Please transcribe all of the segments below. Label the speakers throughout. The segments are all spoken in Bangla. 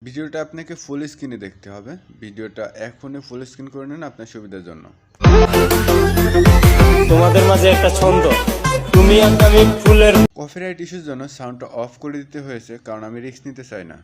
Speaker 1: ভিডিওটা আপনাকে ফুল স্ক্রিনে দেখতে হবে। ভিডিওটা এখনই ফুল স্ক্রিন করে নেন আপনার সুবিধার জন্য।
Speaker 2: তোমাদের মাঝে একটা ছন্দ, তুমি আর আমি ফুলের।
Speaker 1: কপিরাইট ইস্যুর জন্য সাউন্ডটা অফ করে দিতে হয়েছে, কারণ আমি রিস্ক নিতে চাই না।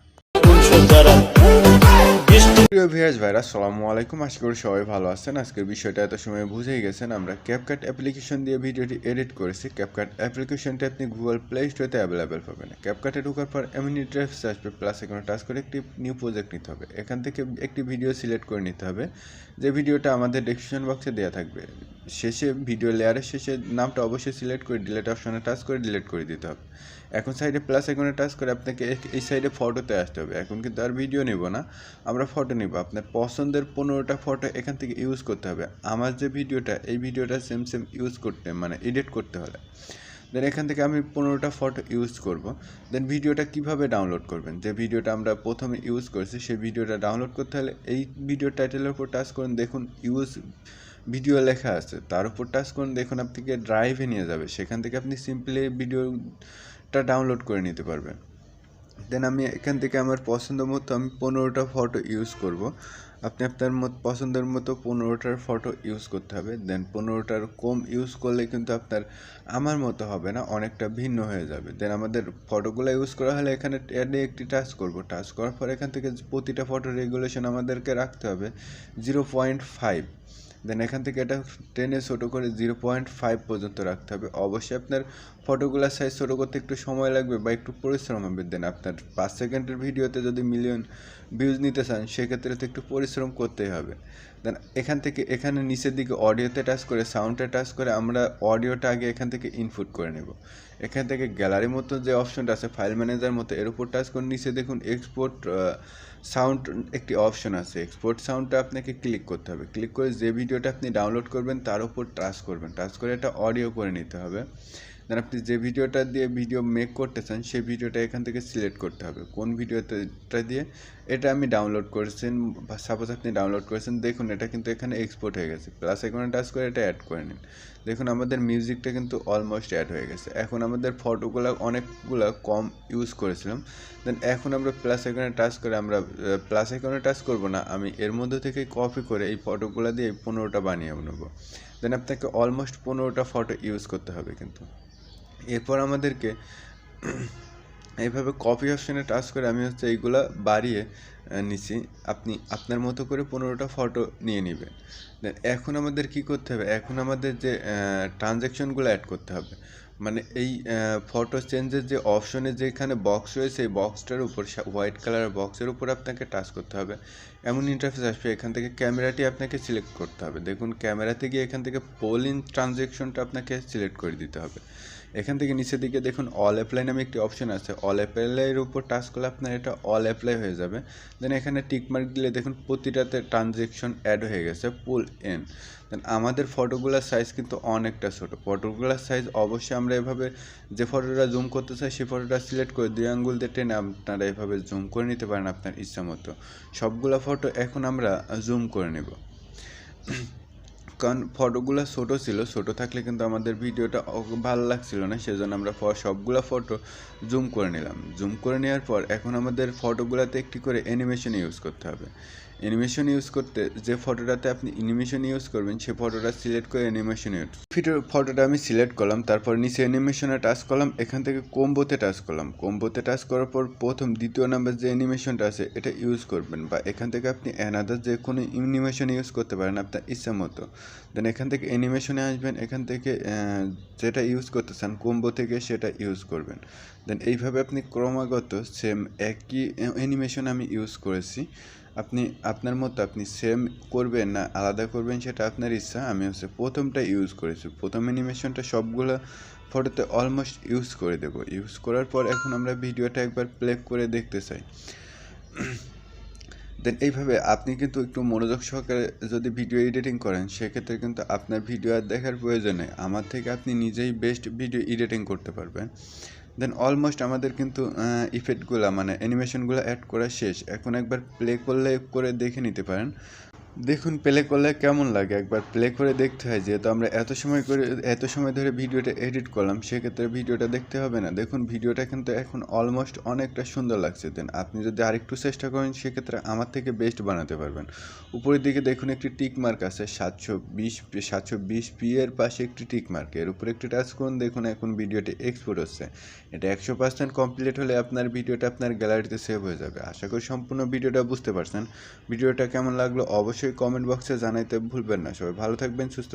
Speaker 1: প্রিয় ভিউয়ার্স ভাইরা, আসসালামু আলাইকুম। আশা করি সবাই ভালো আছেন। আজকের বিষয়টা এত সময় বুঝেই গেছেন। আমরা ক্যাপকাট অ্যাপ্লিকেশন দিয়ে ভিডিওটি এডিট করেছি। ক্যাপকাট অ্যাপ্লিকেশনটি আপনি গুগল প্লে স্টোরে অ্যাভেলেবেল পাবেন। ক্যাপকাটে ঢোকার পর ইন্টারফেস আসবে, প্লাস এখানে টাচ করে একটি নিউ প্রজেক্ট নিতে হবে। এখান থেকে একটি ভিডিও সিলেক্ট করে নিতে হবে, যে ভিডিওটা আমাদের ডেসক্রিপশন বক্সে দেওয়া থাকবে। শেষে ভিডিও লেয়ারের শেষে নামটা অবশ্যই সিলেক্ট করে ডিলিট অপশনে টাচ করে ডিলিট করে দিতে হবে। এখন সাইডে প্লাস আইকনে টাচ করে আপনাকে এই সাইডে ফটোতে আসতে হবে। এখন কিন্তু আর ভিডিও নেব না, আমরা ফটো নেব। আপনার পছন্দের 15টা ফটো এখান থেকে ইউজ করতে হবে। আমার যে ভিডিওটা, এই ভিডিওটা সেম ইউজ করতে মানে এডিট করতে হলে দেন এখান থেকে আমি 15টা ফটো ইউজ করব। দেন ভিডিওটা কিভাবে ডাউনলোড করবেন, যে ভিডিওটা আমরা প্রথমে ইউজ করেছি সেই ভিডিওটা ডাউনলোড করতে হলে এই ভিডিও টাইটেলের উপর টাচ করুন, দেখুন ইউজ ভিডিও লেখা আছে, তার উপর টাচ করুন, দেখুন আপনাকে ড্রাইভে নিয়ে যাবে। সেখান থেকে আপনি সিম্পলি ভিডিওটা ডাউনলোড করে নিতে পারবেন। দেন আমি এখান থেকে আমার পছন্দ মতো আমি 15টা ফটো ইউজ করব। আপনি আপনার পছন্দের মতো 15টার ফটো ইউজ করতে হবে। দেন 15টার কম ইউজ করলে কিন্তু আপনার আমার মতো হবে না, অনেকটা ভিন্ন হয়ে যাবে। দেন আমাদের ফটোগুলো ইউজ করা হলে এখানে অ্যাডে একটি টাচ করব। টাচ করার পর এখান থেকে প্রতিটা ফটো রেগুলেশন আমাদেরকে রাখতে হবে 0.5। দেন এখান থেকে এটা টেনে ছোটো করে 0.5 পর্যন্ত রাখতে হবে। অবশ্যই আপনার ফটোগুলোর সাইজ ছোটো করতে একটু সময় লাগবে বা একটু পরিশ্রম হবে। দেন আপনার 5 সেকেন্ডের ভিডিওতে যদি মিলিয়ন ভিউজ নিতে চান, সেক্ষেত্রে তো একটু পরিশ্রম করতেই হবে। দেন এখান থেকে এখানে নিচের দিকে অডিওতে টাচ করে সাউন্ডে টাচ করে আমরা অডিওটা আগে এখান থেকে ইনপুট করে নেব। এখান থেকে গ্যালারির মতো যে অপশনটা আছে ফাইল ম্যানেজার মতো, এর উপর টাচ করে নিচে দেখুন এক্সপোর্ট সাউন্ড একটি অপশন আছে। এক্সপোর্ট সাউন্ডটা আপনাকে ক্লিক করতে হবে। ক্লিক করে যে ভিডিওটা আপনি ডাউনলোড করবেন তার উপর টাচ করবেন। টাচ করে এটা অডিও করে নিতে হবে। দেন আপনি যে ভিডিওটা দিয়ে ভিডিও মেক করতে চান সেই ভিডিওটা এখান থেকে সিলেক্ট করতে হবে কোন ভিডিওটা দিয়ে এটা আমি ডাউনলোড করেছেন বা সাপোজ আপনি ডাউনলোড করেছেন। দেখুন এটা কিন্তু এখানে এক্সপোর্ট হয়ে গেছে। প্লাস এখানে টাচ করে এটা অ্যাড করে নিন। দেখুন আমাদের মিউজিকটা কিন্তু অলমোস্ট অ্যাড হয়ে গেছে। এখন আমাদের ফটোগুলো অনেকগুলো কম ইউজ করেছিলাম। দেন এখন আমরা প্লাস আইকনে টাচ করে আমরা প্লাস আইকনে টাচ করবো না, আমি এর মধ্যে থেকে কপি করে এই ফটোগুলো দিয়ে 15টা বানিয়ে নেব। দেন আপনাকে অলমোস্ট 15টা ফটো ইউজ করতে হবে কিন্তু। এরপর আমাদেরকে এইভাবে কপি অপশানে টাচ করে আমি এইগুলো বাড়িয়ে নিচ্ছি। আপনি আপনার মতো করে 15টা ফটো নিয়ে নেবেন। দেন এখন আমাদের কি করতে হবে, এখন আমাদের যে ট্রানজ্যাকশনগুলো অ্যাড করতে হবে। মানে এই ফটো চেঞ্জের যে অপশনে যেখানে বক্স রয়েছে এই বক্সটার উপর হোয়াইট কালারের বক্সের উপর আপনাকে টাচ করতে হবে। এমন ইন্টারফেস আসবে, এখান থেকে ক্যামেরাটি আপনাকে সিলেক্ট করতে হবে। দেখুন ক্যামেরাতে গিয়ে এখান থেকে পোল ইন ট্রানজ্যাকশনটা আপনাকে সিলেক্ট করে দিতে হবে। এখান থেকে নিচের দিকে দেখুন অল অ্যাপ্লাই নামে একটি অপশন আছে। অল অ্যাপ্লাইয়ের উপর টাচ করলে আপনার এটা অল অ্যাপ্লাই হয়ে যাবে। দেন এখানে টিকমার্ক দিলে দেখুন প্রতিটাতে ট্রানজ্যাকশন অ্যাড হয়ে গেছে পুল ইন। দেন আমাদের ফটোগুলোর সাইজ কিন্তু অনেকটা ছোটো। ফটোগুলোর সাইজ অবশ্যই আমরা এভাবে যে ফটোটা জুম করতে চাই সেই ফটোটা সিলেক্ট করে 2 আঙ্গুল দিয়ে টেনে আপনারা এভাবে জুম করে নিতে পারেন আপনার ইচ্ছা মতো। সবগুলো ফটো এখন আমরা জুম করে নেব, কারণ ফটোগুলো ছোটো ছিল। ছোটো থাকলে কিন্তু আমাদের ভিডিওটা ভালো লাগছিল না, সেজন্য আমরা সবগুলো ফটো জুম করে নিলাম। জুম করে নেওয়ার পর এখন আমাদের ফটোগুলোতে একটি করে অ্যানিমেশন ইউজ করতে হবে। অ্যানিমেশন ইউজ করতে যে ফটোটাতে আপনি অ্যানিমেশন ইউজ করবেন সেই ফটোটা সিলেক্ট করে অ্যানিমেশন ফটোটা আমি সিলেক্ট করলাম। তারপর নিচে অ্যানিমেশনে টাচ করলাম, এখান থেকে কম্বোতে টাচ করলাম। কম্বোতে টাচ করার পর দ্বিতীয় নাম্বার যে অ্যানিমেশনটা আছে এটা ইউজ করবেন, বা এখান থেকে আপনি অ্যানাদার যে কোনো অ্যানিমেশন ইউজ করতে পারেন আপনার ইচ্ছা মতো। দেন এখান থেকে অ্যানিমেশনে আসবেন, এখান থেকে যেটা ইউজ করতে চান কম্বো থেকে সেটা ইউজ করবেন। দেন এইভাবে আপনি ক্রমাগত সেম একই অ্যানিমেশন আমি ইউজ করেছি। আপনি আপনার মতো আপনি সেম করবেন না আলাদা করবেন সেটা আপনার ইচ্ছা। আমি প্রথমটা ইউজ করেছি, প্রথম অ্যানিমেশনটা সবগুলো ফটোতে অলমোস্ট ইউজ করে দেব। ইউজ করার পর এখন আমরা ভিডিওটা একবার প্লে করে দেখতে চাই। দেন এইভাবে আপনি কিন্তু একটু মনোযোগ সহকারে যদি ভিডিও এডিটিং করেন সেক্ষেত্রে কিন্তু আপনার ভিডিও আর দেখার প্রয়োজন নেই। আমার থেকে আপনি নিজেই বেস্ট ভিডিও এডিটিং করতে পারবেন। দেন অলমোস্ট আমাদের কিন্তু ইফেক্টগুলো মানে অ্যানিমেশনগুলো অ্যাড করা শেষ। এখন একবার প্লে করলে করে দেখে নিতে পারেন দেখুন প্লে করলে কেমন লাগে, একবার প্লে করে দেখতে হয়। যেহেতু আমরা এত সময় ধরে ভিডিওটা এডিট করলাম, সেক্ষেত্রে ভিডিওটা দেখতে হবে না। দেখুন ভিডিওটা কিন্তু এখন অলমোস্ট অনেকটা সুন্দর লাগছে। দেন আপনি যদি আরেকটু চেষ্টা করেন, সেক্ষেত্রে আমার থেকে বেস্ট বানাতে পারবেন। উপরের দিকে দেখুন একটি টিক মার্ক আছে 720p এর পাশে একটি টিক মার্ক, এর উপরে একটি টাচ করুন। দেখুন এখন ভিডিওটি এক্সপোর্ট হচ্ছে। এটা 100% কমপ্লিট হলে আপনার ভিডিওটা আপনার গ্যালারিতে সেভ হয়ে যাবে। আশা করি সম্পূর্ণ ভিডিওটা বুঝতে পারছেন। ভিডিওটা কেমন লাগলো অবশ্যই কমেন্ট বক্সে জানাইতে ভুলবেন না। সবাই ভালো থাকবেন, সুস্থ